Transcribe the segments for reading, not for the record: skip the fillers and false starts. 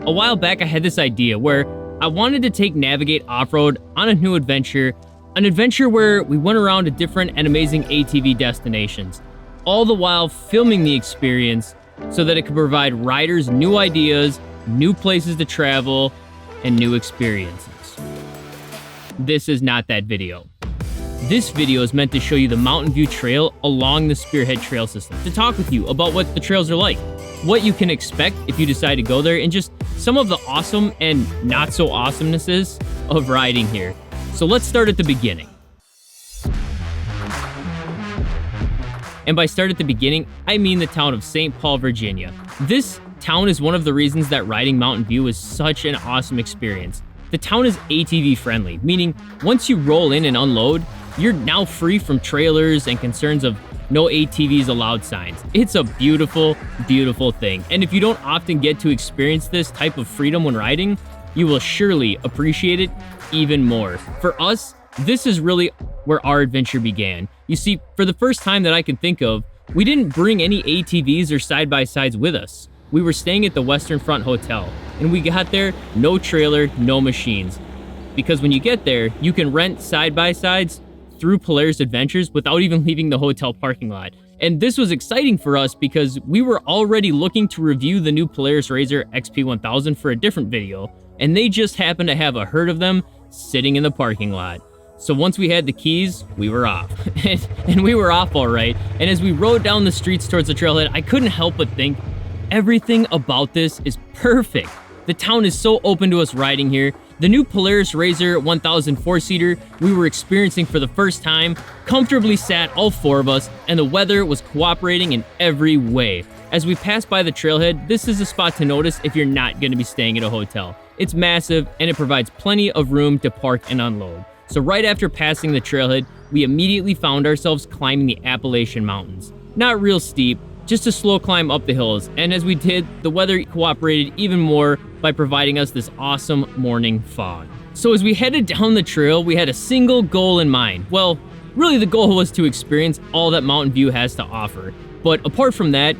A while back I had this idea where I wanted to take Navigate Off-Road on a new adventure, an adventure where we went around to different and amazing ATV destinations, all the while filming the experience so that it could provide riders new ideas, new places to travel, and new experiences. This is not that video. This video is meant to show you the Mountain View Trail along the Spearhead Trail System, to talk with you about what the trails are like, what you can expect if you decide to go there, and just some of the awesome and not so awesomenesses of riding here. So let's start at the beginning. And by start at the beginning, I mean the town of St. Paul, Virginia. This town is one of the reasons that riding Mountain View is such an awesome experience. The town is ATV friendly, meaning once you roll in and unload, you're now free from trailers and concerns of no ATVs allowed signs. It's a beautiful, beautiful thing. And if you don't often get to experience this type of freedom when riding, you will surely appreciate it even more. For us, this is really where our adventure began. You see, for the first time that I can think of, we didn't bring any ATVs or side-by-sides with us. We were staying at the Western Front Hotel, and we got there, no trailer, no machines. Because when you get there, you can rent side-by-sides through Polaris Adventures without even leaving the hotel parking lot. And this was exciting for us because we were already looking to review the new Polaris RZR XP1000 for a different video, and they just happened to have a herd of them sitting in the parking lot. So once we had the keys, we were off. and we were off all right. And as we rode down the streets towards the trailhead, I couldn't help but think, everything about this is perfect. The town is so open to us riding here. The new Polaris RZR 1000 4-seater we were experiencing for the first time comfortably sat all four of us, and the weather was cooperating in every way. As we passed by the trailhead, this is a spot to notice if you're not going to be staying at a hotel. It's massive, and it provides plenty of room to park and unload. So right after passing the trailhead, we immediately found ourselves climbing the Appalachian Mountains. Not real steep, just a slow climb up the hills, and as we did, the weather cooperated even more by providing us this awesome morning fog. So as we headed down the trail, we had a single goal in mind. Well, really the goal was to experience all that Mountain View has to offer. But apart from that,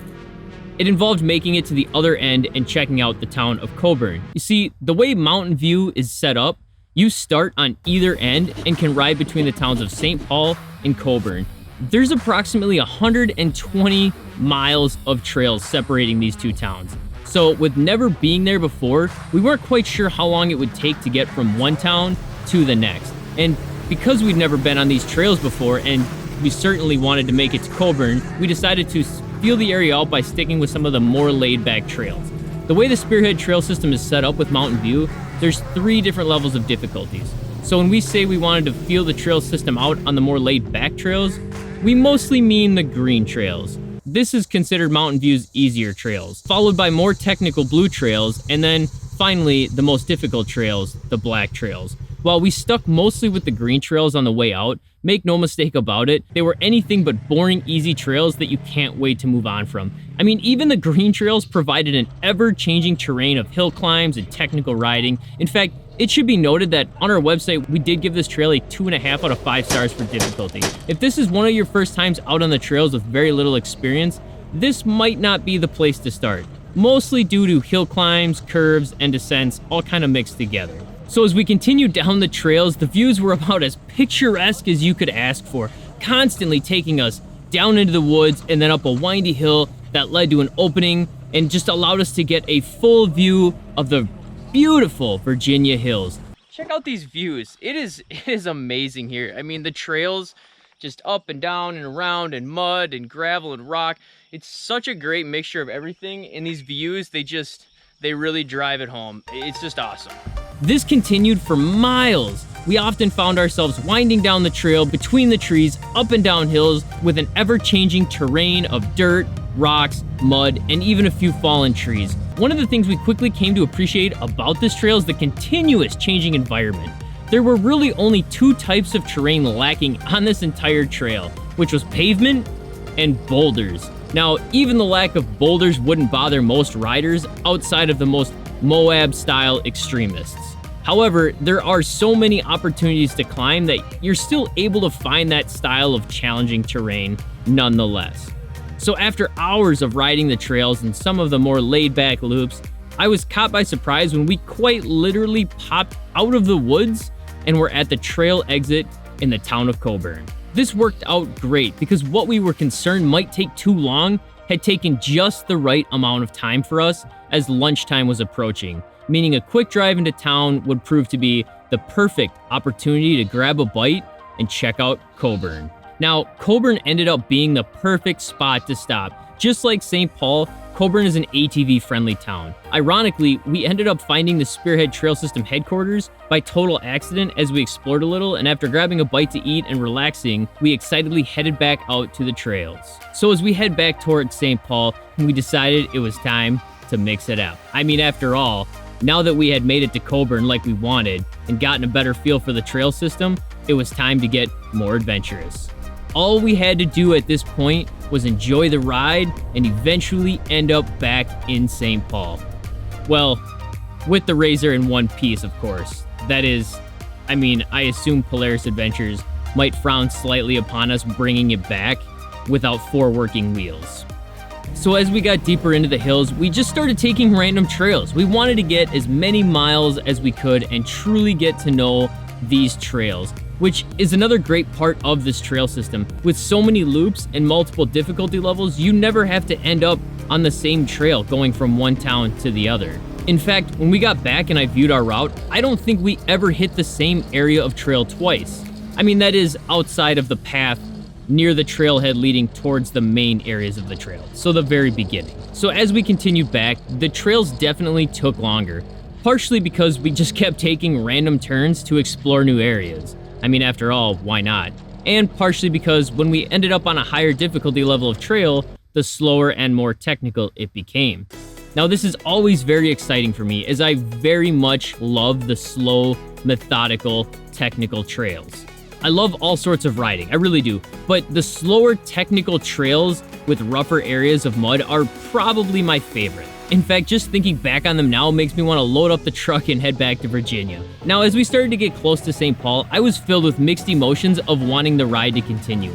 it involved making it to the other end and checking out the town of Coburn. You see, the way Mountain View is set up, you start on either end and can ride between the towns of St. Paul and Coburn. There's approximately 120 miles of trails separating these two towns. So with never being there before, we weren't quite sure how long it would take to get from one town to the next. And because we'd never been on these trails before, and we certainly wanted to make it to Coburn, we decided to feel the area out by sticking with some of the more laid-back trails. The way the Spearhead Trail System is set up with Mountain View, there's 3 different levels of difficulties. So when we say we wanted to feel the trail system out on the more laid-back trails, we mostly mean the green trails. This is considered Mountain View's easier trails, followed by more technical blue trails, and then finally the most difficult trails, the black trails. While we stuck mostly with the green trails on the way out, make no mistake about it, they were anything but boring, easy trails that you can't wait to move on from. I mean, even the green trails provided an ever-changing terrain of hill climbs and technical riding. In fact, it should be noted that on our website, we did give this trail a 2.5 out of 5 stars for difficulty. If this is one of your first times out on the trails with very little experience, this might not be the place to start, mostly due to hill climbs, curves, and descents all kind of mixed together. So as we continued down the trails, the views were about as picturesque as you could ask for, constantly taking us down into the woods and then up a windy hill that led to an opening and just allowed us to get a full view of the beautiful Virginia hills. Check out these views. It is amazing here. I mean, the trails just up and down and around and mud and gravel and rock. It's such a great mixture of everything, and these views, they really drive it home. It's just awesome. This continued for miles. We often found ourselves winding down the trail between the trees, up and down hills, with an ever-changing terrain of dirt, rocks, mud, and even a few fallen trees. One of the things we quickly came to appreciate about this trail is the continuous changing environment. There were really only 2 types of terrain lacking on this entire trail, which was pavement and boulders. Now, even the lack of boulders wouldn't bother most riders outside of the most Moab-style extremists. However, there are so many opportunities to climb that you're still able to find that style of challenging terrain nonetheless. So after hours of riding the trails and some of the more laid-back loops, I was caught by surprise when we quite literally popped out of the woods and were at the trail exit in the town of Coburn. This worked out great because what we were concerned might take too long had taken just the right amount of time for us as lunchtime was approaching, meaning a quick drive into town would prove to be the perfect opportunity to grab a bite and check out Coburn. Now, Coburn ended up being the perfect spot to stop. Just like St. Paul, Coburn is an ATV-friendly town. Ironically, we ended up finding the Spearhead Trail System headquarters by total accident as we explored a little, and after grabbing a bite to eat and relaxing, we excitedly headed back out to the trails. So as we head back towards St. Paul, we decided it was time to mix it up. I mean, after all, now that we had made it to Coburn like we wanted and gotten a better feel for the trail system, it was time to get more adventurous. All we had to do at this point was enjoy the ride and eventually end up back in St. Paul. Well, with the razor in one piece, of course. That is, I assume Polaris Adventures might frown slightly upon us bringing it back without 4 working wheels. So as we got deeper into the hills, we just started taking random trails. We wanted to get as many miles as we could and truly get to know these trails, which is another great part of this trail system. With so many loops and multiple difficulty levels, you never have to end up on the same trail going from one town to the other. In fact, when we got back and I viewed our route, I don't think we ever hit the same area of trail twice. That is outside of the path near the trailhead leading towards the main areas of the trail, so the very beginning. So as we continued back, the trails definitely took longer, partially because we just kept taking random turns to explore new areas. After all, why not? And partially because when we ended up on a higher difficulty level of trail, the slower and more technical it became. Now, this is always very exciting for me, as I very much love the slow, methodical, technical trails. I love all sorts of riding, I really do, but the slower technical trails with rougher areas of mud are probably my favorite. In fact, just thinking back on them now makes me want to load up the truck and head back to Virginia. Now, as we started to get close to St. Paul, I was filled with mixed emotions of wanting the ride to continue,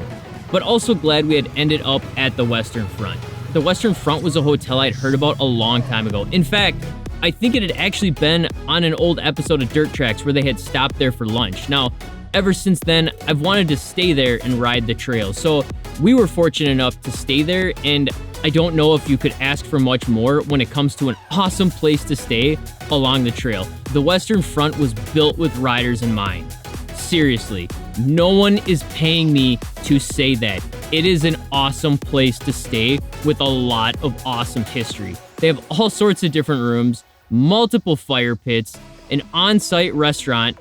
but also glad we had ended up at the Western Front. The Western Front was a hotel I'd heard about a long time ago. In fact, I think it had actually been on an old episode of Dirt Tracks where they had stopped there for lunch. Now, ever since then, I've wanted to stay there and ride the trails. So we were fortunate enough to stay there, and I don't know if you could ask for much more when it comes to an awesome place to stay along the trail. The Western Front was built with riders in mind. Seriously, no one is paying me to say that. It is an awesome place to stay with a lot of awesome history. They have all sorts of different rooms, multiple fire pits, an on-site restaurant,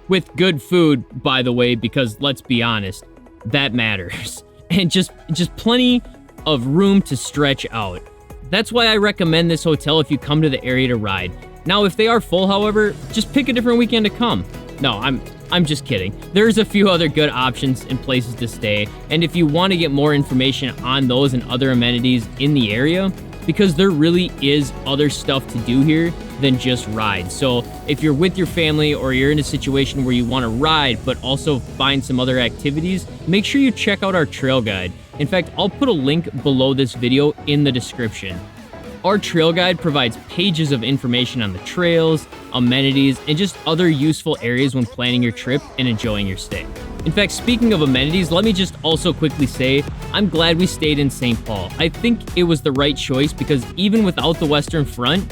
with good food, by the way, because let's be honest, that matters. And just plenty of room to stretch out. That's why I recommend this hotel if you come to the area to ride. Now, if they are full, however, just pick a different weekend to come. No, I'm just kidding. There's a few other good options and places to stay, and if you want to get more information on those and other amenities in the area, because there really is other stuff to do here than just ride. So if you're with your family or you're in a situation where you want to ride but also find some other activities, make sure you check out our trail guide. In fact, I'll put a link below this video in the description. Our trail guide provides pages of information on the trails, amenities, and just other useful areas when planning your trip and enjoying your stay. In fact, speaking of amenities, let me just also quickly say, I'm glad we stayed in St. Paul. I think it was the right choice because even without the Western Front,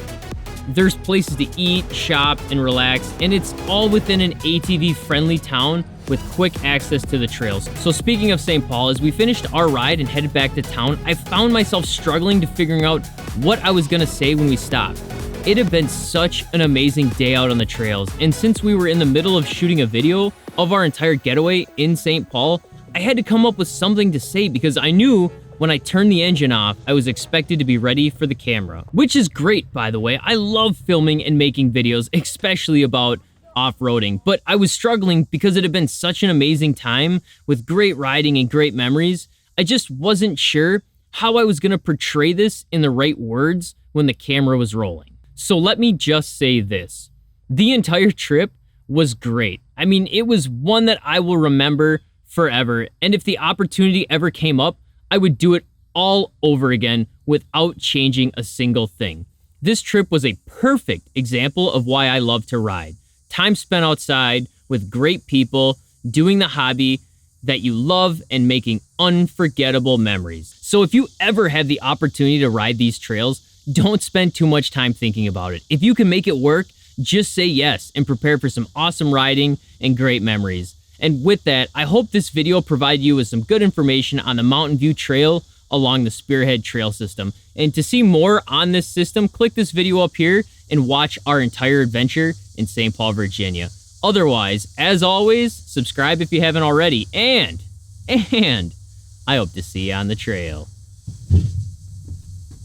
there's places to eat, shop, and relax, and it's all within an ATV-friendly town with quick access to the trails. So speaking of St. Paul, as we finished our ride and headed back to town, I found myself struggling to figuring out what I was gonna say when we stopped. It had been such an amazing day out on the trails, and since we were in the middle of shooting a video of our entire getaway in St. Paul, I had to come up with something to say because I knew when I turned the engine off, I was expected to be ready for the camera, which is great, by the way. I love filming and making videos, especially about off-roading, but I was struggling because it had been such an amazing time with great riding and great memories. I just wasn't sure how I was going to portray this in the right words when the camera was rolling. So let me just say this. The entire trip was great. It was one that I will remember forever, and if the opportunity ever came up, I would do it all over again without changing a single thing. This trip was a perfect example of why I love to ride. Time spent outside with great people, doing the hobby that you love and making unforgettable memories. So if you ever have the opportunity to ride these trails, don't spend too much time thinking about it. If you can make it work, just say yes and prepare for some awesome riding and great memories. And with that, I hope this video provided you with some good information on the Mountain View Trail along the Spearhead Trail System. And to see more on this system, click this video up here and watch our entire adventure in St. Paul, Virginia. Otherwise, as always, subscribe if you haven't already, and I hope to see you on the trail.